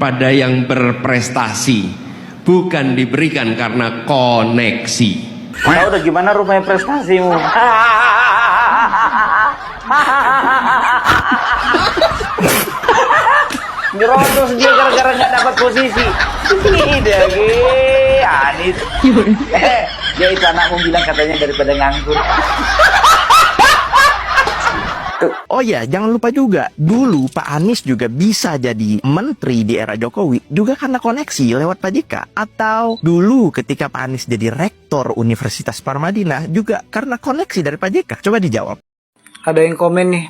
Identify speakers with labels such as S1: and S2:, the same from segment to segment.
S1: pada yang berprestasi, bukan diberikan karena koneksi.
S2: Tahu udah gimana rupanya prestasimu? Ngerosot dia gara-gara nggak dapat posisi. Tidak, Anies. Dia itu anakmu bilang katanya daripada nganggur.
S3: Oh ya, jangan lupa juga, dulu Pak Anies juga bisa jadi menteri di era Jokowi juga karena koneksi lewat Pak JK. Atau dulu ketika Pak Anies jadi rektor Universitas Parmadina juga karena koneksi dari Pak JK. Coba dijawab.
S4: Ada yang komen nih,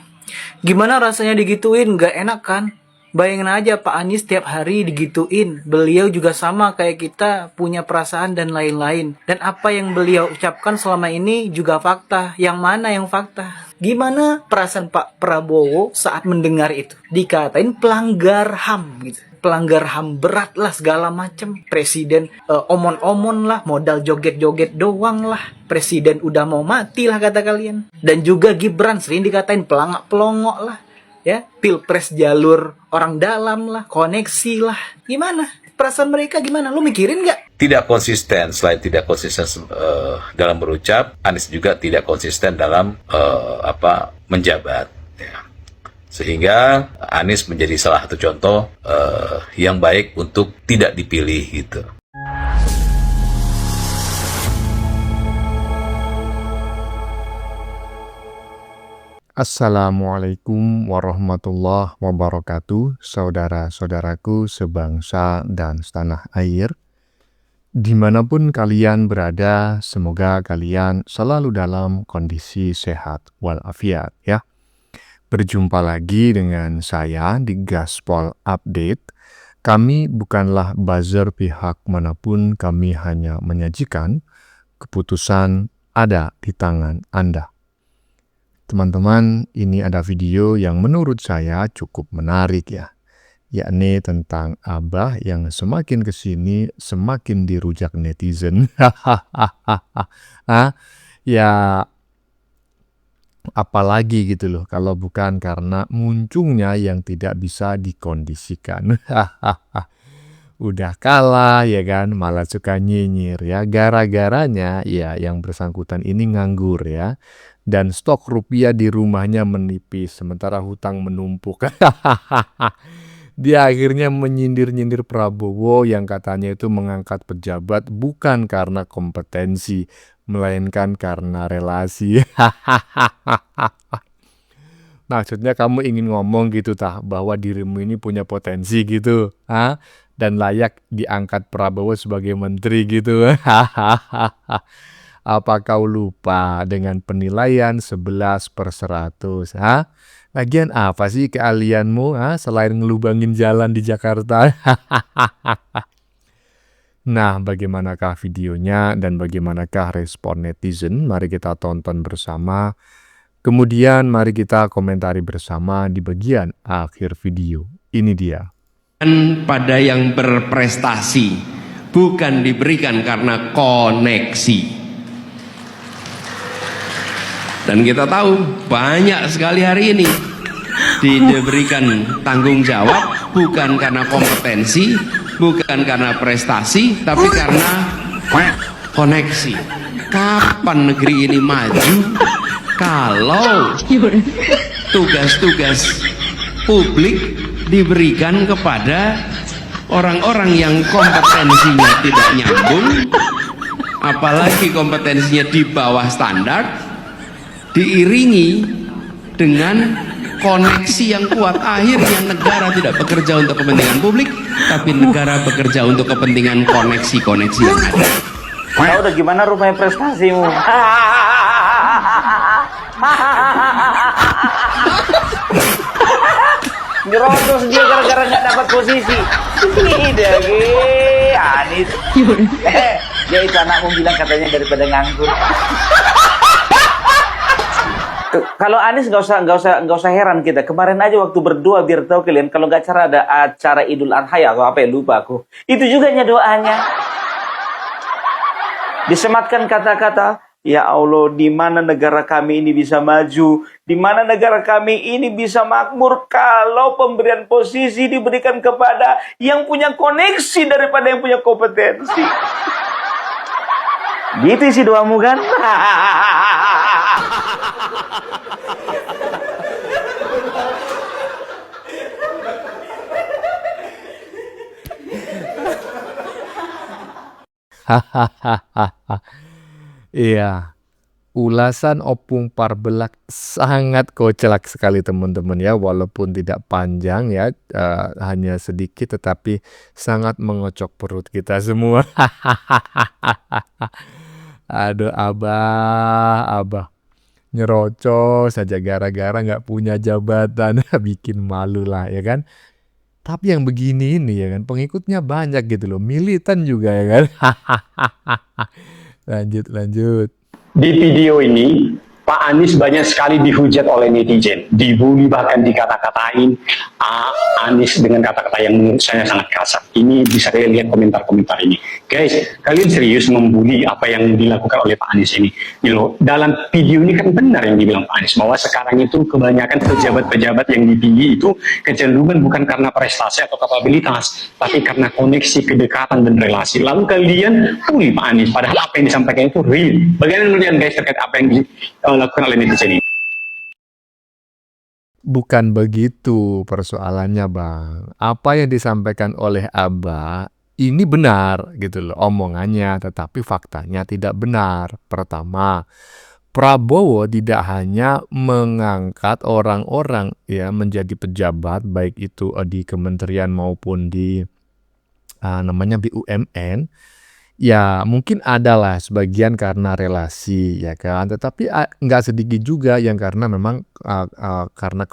S4: gimana rasanya digituin, gak enak kan? Bayangin aja Pak Anies tiap hari digituin. Beliau juga sama kayak kita, punya perasaan dan lain-lain. Dan apa yang beliau ucapkan selama ini juga fakta. Yang mana yang fakta? Gimana perasaan Pak Prabowo saat mendengar itu? Dikatain pelanggar HAM gitu. Pelanggar HAM berat lah segala macem. Presiden omon-omon lah, modal joget-joget doang lah. Presiden udah mau mati lah kata kalian. Dan juga Gibran sering dikatain pelangak-pelongok lah. Ya, pilpres jalur orang dalam lah, koneksi lah. Gimana? Perasaan mereka gimana? Lu mikirin nggak?
S5: Tidak konsisten, selain tidak konsisten dalam berucap, Anies juga tidak konsisten dalam menjabat. Ya. Sehingga Anies menjadi salah satu contoh yang baik untuk tidak dipilih gitu.
S6: Assalamualaikum warahmatullahi wabarakatuh, saudara-saudaraku sebangsa dan setanah air. Dimanapun kalian berada, semoga kalian selalu dalam kondisi sehat walafiat ya. Berjumpa lagi dengan saya di Gaspol Update. Kami bukanlah buzzer pihak manapun, kami hanya menyajikan keputusan ada di tangan Anda. Teman-teman, ini ada video yang menurut saya cukup menarik ya, yakni tentang Abah yang semakin kesini semakin dirujak netizen. Ya, apalagi gitu loh, kalau bukan karena muncungnya yang tidak bisa dikondisikan. Udah kalah ya kan, malah suka nyinyir ya, gara-garanya ya yang bersangkutan ini nganggur ya. Dan stok rupiah di rumahnya menipis, sementara hutang menumpuk. Dia akhirnya menyindir-nyindir Prabowo yang katanya itu mengangkat pejabat bukan karena kompetensi, melainkan karena relasi. Maksudnya kamu ingin ngomong gitu tah, bahwa dirimu ini punya potensi gitu, dan layak diangkat Prabowo sebagai menteri gitu. Apa kau lupa dengan penilaian 11/100? Lagian apa sih keahlianmu selain ngelubangin jalan di Jakarta? Nah, bagaimanakah videonya dan bagaimanakah respon netizen? Mari kita tonton bersama. Kemudian mari kita komentari bersama di bagian akhir video. Ini dia.
S1: Pada yang berprestasi, bukan diberikan karena koneksi. Dan kita tahu banyak sekali hari ini diberikan tanggung jawab bukan karena kompetensi, bukan karena prestasi, tapi karena koneksi. Kapan negeri ini maju kalau tugas-tugas publik diberikan kepada orang-orang yang kompetensinya tidak nyambung, apalagi kompetensinya di bawah standar, diiringi dengan koneksi yang kuat. Akhirnya negara tidak bekerja untuk kepentingan publik, tapi negara bekerja untuk kepentingan koneksi-koneksi yang ada.
S2: Tahu udah gimana rupanya prestasimu? Ngerosot dia gara-gara nggak dapat posisi. Tidak, Anies. Dia itu anakmu bilang katanya daripada nganggur. Kalau Anies nggak usah heran kita. Kemarin aja waktu berdoa biar tahu kalian, kalau nggak ada acara Idul Adha ya atau apa ya, lupa aku. Itu juga doanya. Disematkan kata-kata Ya Allah, di mana negara kami ini bisa maju? Di mana negara kami ini bisa makmur kalau pemberian posisi diberikan kepada yang punya koneksi daripada yang punya kompetensi? Gitu sih doamu kan?
S6: Hahaha. Iya, ulasan Opung Parbelak sangat kocak sekali teman-teman ya, walaupun tidak panjang ya, hanya sedikit tetapi sangat mengocok perut kita semua. Aduh, abah nyerocos saja gara-gara nggak punya jabatan, bikin malu lah ya kan. Tapi yang begini ini ya kan, pengikutnya banyak gitu loh, militan juga ya kan. Lanjut.
S7: Di video ini, Pak Anies banyak sekali dihujat oleh netizen, dibully bahkan dikata-katain Anies dengan kata-kata yang menurut saya sangat kasar. Ini bisa kalian lihat komentar-komentar ini. Guys, kalian serius membuli apa yang dilakukan oleh Pak Anies ini? Dalam video ini kan benar yang dibilang Pak Anies, bahwa sekarang itu kebanyakan pejabat-pejabat yang dipilih itu kecenderungan bukan karena prestasi atau kapabilitas, tapi karena koneksi, kedekatan, dan relasi. Lalu kalian bully Pak Anies, padahal apa yang disampaikan itu real. Bagaimana menurut kalian guys terkait apa yang dilakukan oleh netizen ini?
S6: Bukan begitu persoalannya Bang. Apa yang disampaikan oleh Abah ini benar gitu loh omongannya, tetapi faktanya tidak benar. Pertama, Prabowo tidak hanya mengangkat orang-orang ya menjadi pejabat baik itu di kementerian maupun di namanya BUMN. Ya mungkin adalah sebagian karena relasi ya kan, tetapi nggak sedikit juga yang karena memang karena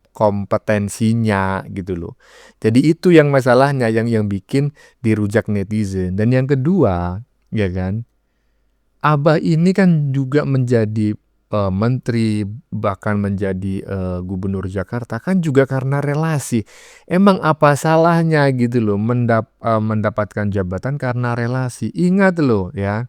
S6: kompetensinya gitu loh. Jadi itu yang masalahnya yang bikin dirujak netizen. Dan yang kedua ya kan, Abah ini kan juga menjadi menteri, bahkan menjadi gubernur Jakarta kan juga karena relasi. Emang apa salahnya gitu loh mendapatkan jabatan karena relasi. Ingat loh ya,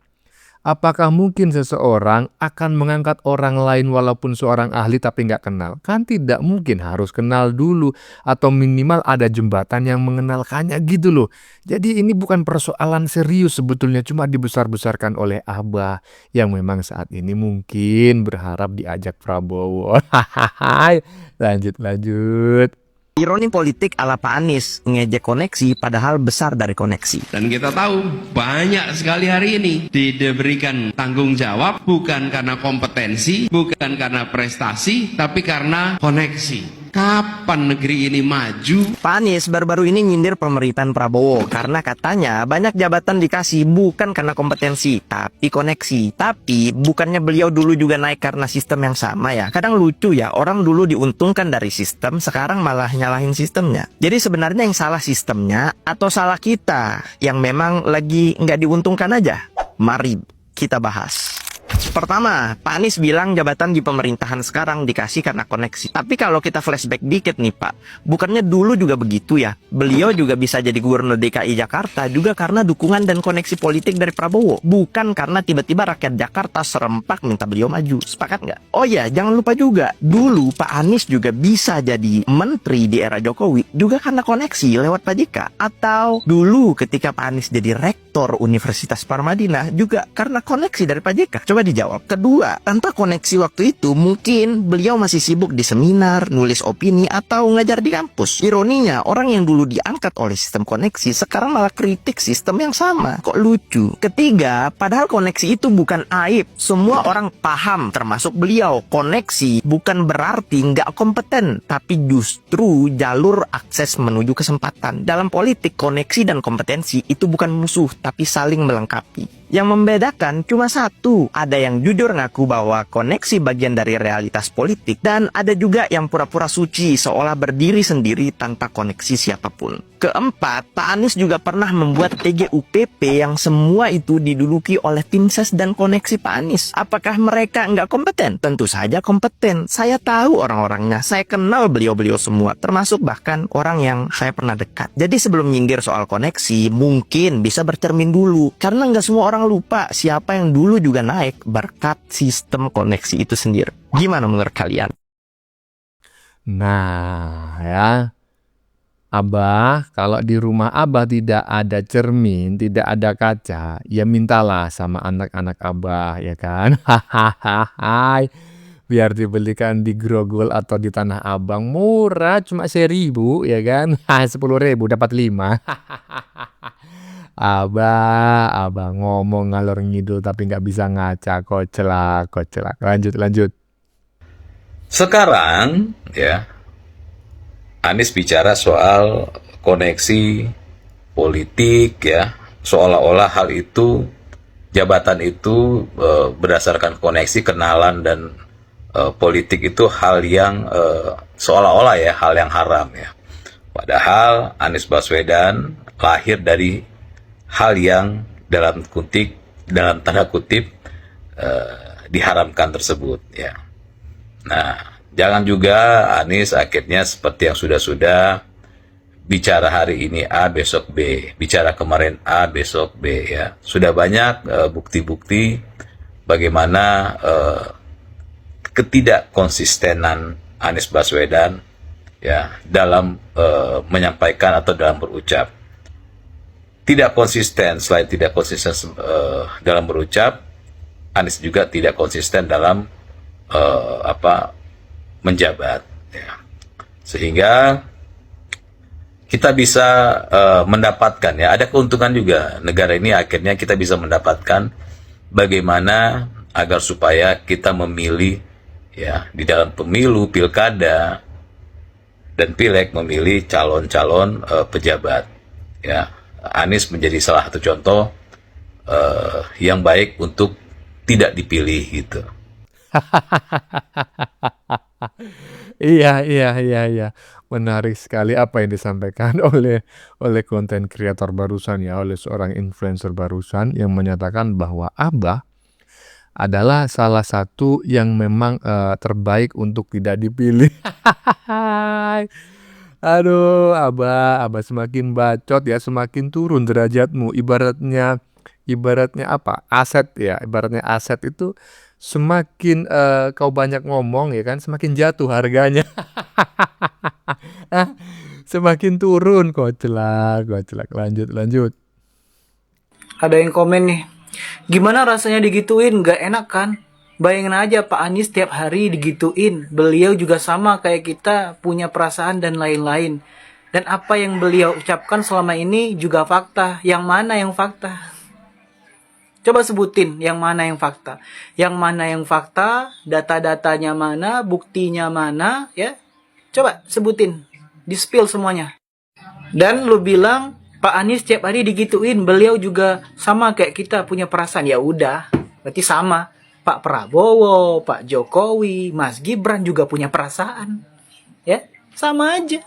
S6: apakah mungkin seseorang akan mengangkat orang lain walaupun seorang ahli tapi nggak kenal? Kan tidak mungkin, harus kenal dulu atau minimal ada jembatan yang mengenalkannya gitu loh. Jadi ini bukan persoalan serius sebetulnya, cuma dibesar-besarkan oleh Abah yang memang saat ini mungkin berharap diajak Prabowo. Lanjut.
S3: Ironi politik ala Pak Anies, ngejek koneksi padahal besar dari koneksi.
S1: Dan kita tahu banyak sekali hari ini diberikan tanggung jawab bukan karena kompetensi, bukan karena prestasi, tapi karena koneksi. Kapan negeri ini maju?
S3: Pak Anies baru-baru ini nyindir pemerintahan Prabowo karena katanya banyak jabatan dikasih bukan karena kompetensi, tapi koneksi. Tapi bukannya beliau dulu juga naik karena sistem yang sama ya? Kadang lucu ya, orang dulu diuntungkan dari sistem, sekarang malah nyalahin sistemnya. Jadi sebenarnya yang salah sistemnya atau salah kita yang memang lagi nggak diuntungkan aja? Mari kita bahas. Pertama, Pak Anies bilang jabatan di pemerintahan sekarang dikasih karena koneksi. Tapi kalau kita flashback dikit nih Pak, bukannya dulu juga begitu ya? Beliau juga bisa jadi gubernur DKI Jakarta juga karena dukungan dan koneksi politik dari Prabowo. Bukan karena tiba-tiba rakyat Jakarta serempak minta beliau maju. Sepakat nggak? Oh ya, jangan lupa juga, dulu Pak Anies juga bisa jadi menteri di era Jokowi juga karena koneksi lewat Pak JK. Atau dulu ketika Pak Anies jadi rektor Universitas Parmadina juga karena koneksi dari Pak JK. Coba dijawab. Kedua, tanpa koneksi waktu itu mungkin beliau masih sibuk di seminar, nulis opini, atau ngajar di kampus. Ironinya, orang yang dulu diangkat oleh sistem koneksi sekarang malah kritik sistem yang sama. Kok lucu? Ketiga, padahal koneksi itu bukan aib. Semua orang paham, termasuk beliau. Koneksi bukan berarti nggak kompeten, tapi justru jalur akses menuju kesempatan. Dalam politik, koneksi dan kompetensi itu bukan musuh, tapi saling melengkapi. Yang membedakan cuma satu, ada yang jujur ngaku bahwa koneksi bagian dari realitas politik, dan ada juga yang pura-pura suci seolah berdiri sendiri tanpa koneksi siapapun. Keempat, Pak Anies juga pernah membuat TGUPP yang semua itu diduduki oleh tim ses dan koneksi Pak Anies. Apakah mereka nggak kompeten? Tentu saja kompeten. Saya tahu orang-orangnya, saya kenal beliau-beliau semua, termasuk bahkan orang yang saya pernah dekat. Jadi sebelum nyindir soal koneksi, mungkin bisa bercermin dulu, karena nggak semua orang orang lupa siapa yang dulu juga naik berkat sistem koneksi itu sendiri. Gimana menurut kalian?
S6: Nah, ya. Abah, kalau di rumah Abah tidak ada cermin, tidak ada kaca, ya mintalah sama anak-anak Abah, ya kan? Hahaha. Biar dibelikan di Grogol atau di Tanah Abang, murah, cuma 1.000, ya kan? 10.000 dapat 5. Abah ngomong ngalor ngidul tapi nggak bisa ngaca, kocelak. Lanjut.
S5: Sekarang, ya, Anies bicara soal koneksi politik, ya, seolah-olah hal itu, jabatan itu berdasarkan koneksi, kenalan, dan politik itu hal yang seolah-olah ya, hal yang haram, ya. Padahal Anies Baswedan lahir dari hal yang dalam tanda kutip diharamkan tersebut, ya. Nah, jangan juga Anies akhirnya seperti yang sudah bicara hari ini A, besok B, bicara kemarin A, besok B, ya. Sudah banyak bukti-bukti bagaimana ketidakkonsistenan Anies Baswedan, ya, dalam menyampaikan atau dalam berucap. Tidak konsisten, selain tidak konsisten dalam berucap, Anies juga tidak konsisten dalam menjabat, ya. Sehingga kita bisa mendapatkan, ya, ada keuntungan juga negara ini, akhirnya kita bisa mendapatkan bagaimana agar supaya kita memilih, ya, di dalam pemilu, pilkada, dan pileg, memilih calon-calon pejabat, ya. Anies menjadi salah satu contoh yang baik untuk tidak dipilih, gitu.
S6: Iya. Menarik sekali apa yang disampaikan oleh konten kreator barusan, ya, oleh seorang influencer barusan yang menyatakan bahwa Abah adalah salah satu yang memang terbaik untuk tidak dipilih. Aduh, Abah semakin bacot, ya, semakin turun derajatmu. Ibaratnya apa? Aset, ya. Ibaratnya aset itu semakin kau banyak ngomong, ya kan, semakin jatuh harganya. Semakin turun, kocelak. Lanjut.
S4: Ada yang komen nih, gimana rasanya digituin, gak enak kan? Bayangin aja Pak Anies tiap hari digituin. Beliau juga sama kayak kita, punya perasaan dan lain-lain. Dan apa yang beliau ucapkan selama ini juga fakta. Yang mana yang fakta? Coba sebutin yang mana yang fakta. Yang mana yang fakta, data-datanya mana, buktinya mana, ya. Coba sebutin, di-spill semuanya. Dan lu bilang Pak Anies tiap hari digituin, beliau juga sama kayak kita, punya perasaan. Ya udah, berarti sama. Pak Prabowo, Pak Jokowi, Mas Gibran juga punya perasaan. Ya, sama aja.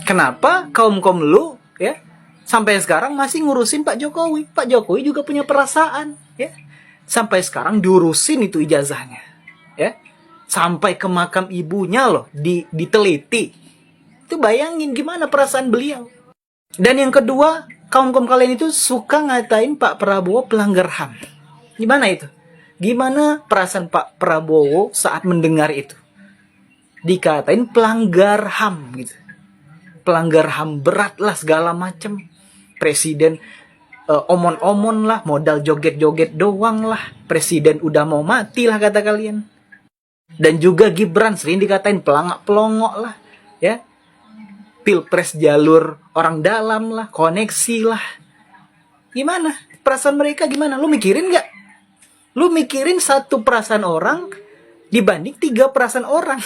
S4: Kenapa kaum lu, ya, sampai sekarang masih ngurusin Pak Jokowi? Pak Jokowi juga punya perasaan, ya. Sampai sekarang diurusin itu ijazahnya, ya. Sampai ke makam ibunya loh, diteliti. Itu bayangin gimana perasaan beliau. Dan yang kedua, kaum kalian itu suka ngatain Pak Prabowo pelanggar HAM. Gimana itu? Gimana perasaan Pak Prabowo saat mendengar itu? Dikatain pelanggar HAM gitu. Pelanggar HAM berat lah segala macam. Presiden omon-omon lah, modal joget-joget doang lah. Presiden udah mau mati lah kata kalian. Dan juga Gibran sering dikatain pelangak-pelongok lah, ya. Pilpres jalur orang dalam lah, koneksi lah. Gimana? Perasaan mereka gimana? Lu mikirin gak? Lu mikirin satu perasaan orang dibanding 3 perasaan orang.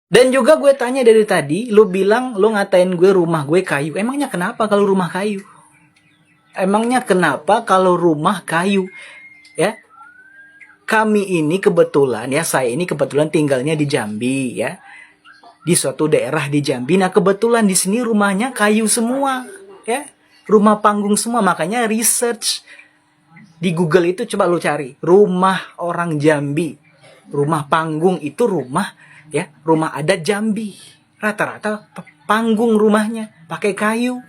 S4: Dan juga gue tanya dari tadi, lu bilang lu ngatain gue rumah gue kayu. Emangnya kenapa kalau rumah kayu? Emangnya kenapa kalau rumah kayu? Ya. Kami ini kebetulan, ya, saya ini kebetulan tinggalnya di Jambi, ya. Di suatu daerah di Jambi. Nah, kebetulan di sini rumahnya kayu semua, ya. Rumah panggung semua, makanya research di Google itu coba lu cari rumah orang Jambi, rumah panggung itu rumah, ya, rumah adat Jambi. Rata-rata panggung rumahnya pakai kayu.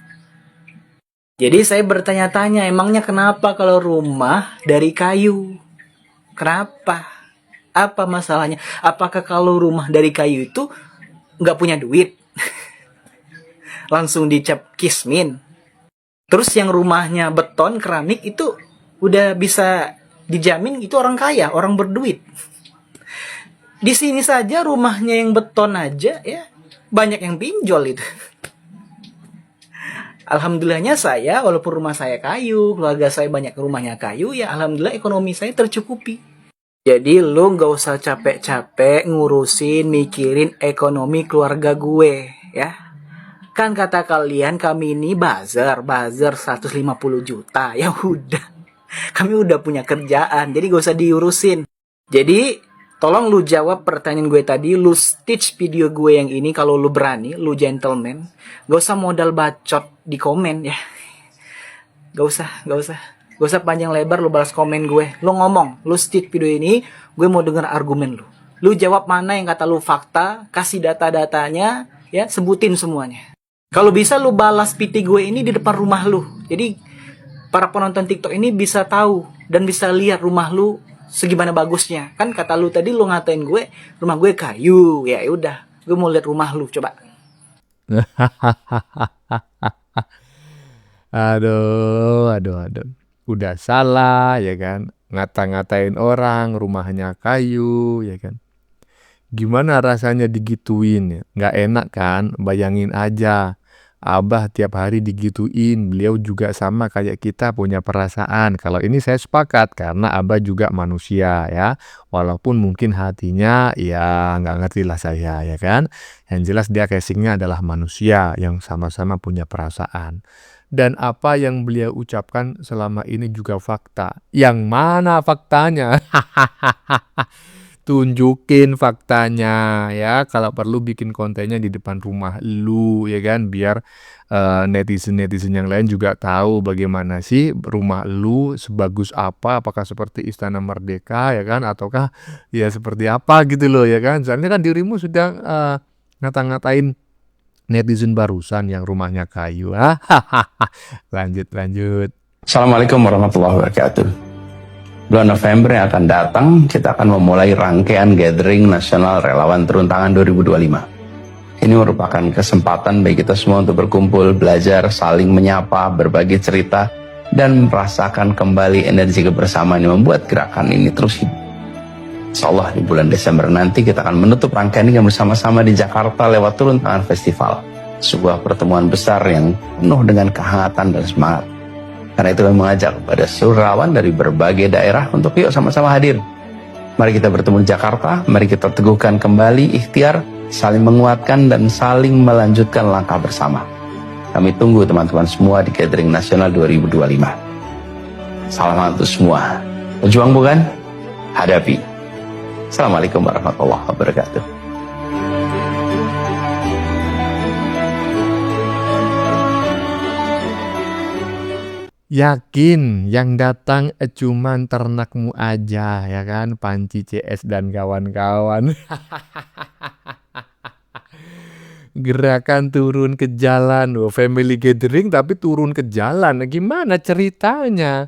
S4: Jadi saya bertanya-tanya, emangnya kenapa kalau rumah dari kayu? Kenapa? Apa masalahnya? Apakah kalau rumah dari kayu itu nggak punya duit? Langsung dicap kismin. Terus yang rumahnya beton, keramik itu udah bisa dijamin itu orang kaya, orang berduit. Di sini saja rumahnya yang beton aja ya banyak yang pinjol itu. Alhamdulillahnya saya, walaupun rumah saya kayu, keluarga saya banyak rumahnya kayu, ya alhamdulillah ekonomi saya tercukupi. Jadi lu nggak usah capek-capek ngurusin, mikirin ekonomi keluarga gue, ya. Kan kata kalian kami ini buzzer 150 juta, ya udah. Kami udah punya kerjaan, jadi gak usah diurusin. Jadi tolong lu jawab pertanyaan gue tadi, lu stitch video gue yang ini kalau lu berani, lu gentleman. Gak usah modal bacot di komen ya. Gak usah panjang lebar lu balas komen gue. Lu ngomong, lu stitch video ini, gue mau denger argumen lu. Lu jawab mana yang kata lu fakta, kasih data-datanya, ya sebutin semuanya. Kalau bisa lu balas PT gue ini di depan rumah lu. Jadi para penonton TikTok ini bisa tahu dan bisa lihat rumah lu segimana bagusnya. Kan kata lu tadi lu ngatain gue, rumah gue kayu. Ya udah, gue mau lihat rumah lu, coba.
S6: Aduh. Udah salah ya kan. Ngata-ngatain orang rumahnya kayu ya kan. Gimana rasanya digituin ya? Nggak enak kan? Bayangin aja. Abah tiap hari digituin, beliau juga sama kayak kita punya perasaan. Kalau ini saya sepakat karena Abah juga manusia ya. Walaupun mungkin hatinya ya nggak ngerti lah saya ya kan. Yang jelas dia casingnya adalah manusia yang sama-sama punya perasaan. Dan apa yang beliau ucapkan selama ini juga fakta. Yang mana faktanya? Tunjukin faktanya ya, kalau perlu bikin kontennya di depan rumah lu ya kan, biar netizen-netizen yang lain juga tahu bagaimana sih rumah lu sebagus apa, apakah seperti Istana Merdeka ya kan, ataukah ya seperti apa gitu loh ya kan. Soalnya kan dirimu sudah ngata-ngatain netizen barusan yang rumahnya kayu. Lanjut.
S2: Assalamualaikum warahmatullahi wabarakatuh. Bulan November yang akan datang, kita akan memulai rangkaian Gathering Nasional Relawan Turun Tangan 2025. Ini merupakan kesempatan bagi kita semua untuk berkumpul, belajar, saling menyapa, berbagi cerita, dan merasakan kembali energi kebersamaan yang membuat gerakan ini terus hidup. Insyaallah di bulan Desember nanti kita akan menutup rangkaian ini bersama-sama di Jakarta lewat Turun Tangan Festival. Sebuah pertemuan besar yang penuh dengan kehangatan dan semangat. Karena itu kami mengajak kepada seluruh relawan dari berbagai daerah untuk yuk sama-sama hadir. Mari kita bertemu di Jakarta, mari kita teguhkan kembali ikhtiar, saling menguatkan dan saling melanjutkan langkah bersama. Kami tunggu teman-teman semua di Gathering Nasional 2025. Salam untuk semua. Berjuang bukan? Hadapi. Assalamualaikum warahmatullahi wabarakatuh.
S6: Yakin yang datang cuman ternakmu aja ya kan, Panci CS dan kawan-kawan. Gerakan turun ke jalan, family gathering tapi turun ke jalan. Gimana ceritanya?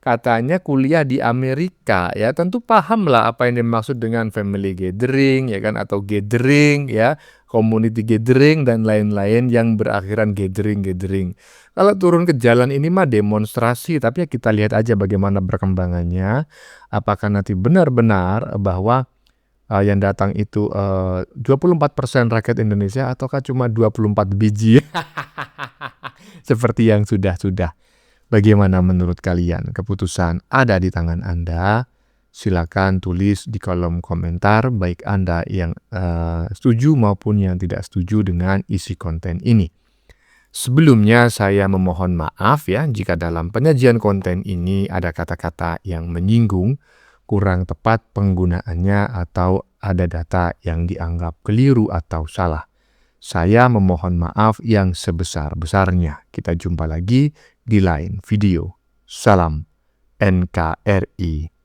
S6: Katanya kuliah di Amerika ya, tentu paham lah apa yang dimaksud dengan family gathering ya kan, atau gathering ya, community gathering dan lain-lain yang berakhiran gathering. Kalau turun ke jalan ini mah demonstrasi, tapi ya kita lihat aja bagaimana perkembangannya. Apakah nanti benar-benar bahwa yang datang itu 24% rakyat Indonesia ataukah cuma 24 biji? Seperti yang sudah. Bagaimana menurut kalian? Keputusan ada di tangan Anda. Silakan tulis di kolom komentar baik Anda yang setuju maupun yang tidak setuju dengan isi konten ini. Sebelumnya saya memohon maaf ya jika dalam penyajian konten ini ada kata-kata yang menyinggung, kurang tepat penggunaannya atau ada data yang dianggap keliru atau salah. Saya memohon maaf yang sebesar-besarnya. Kita jumpa lagi di lain video. Salam NKRI.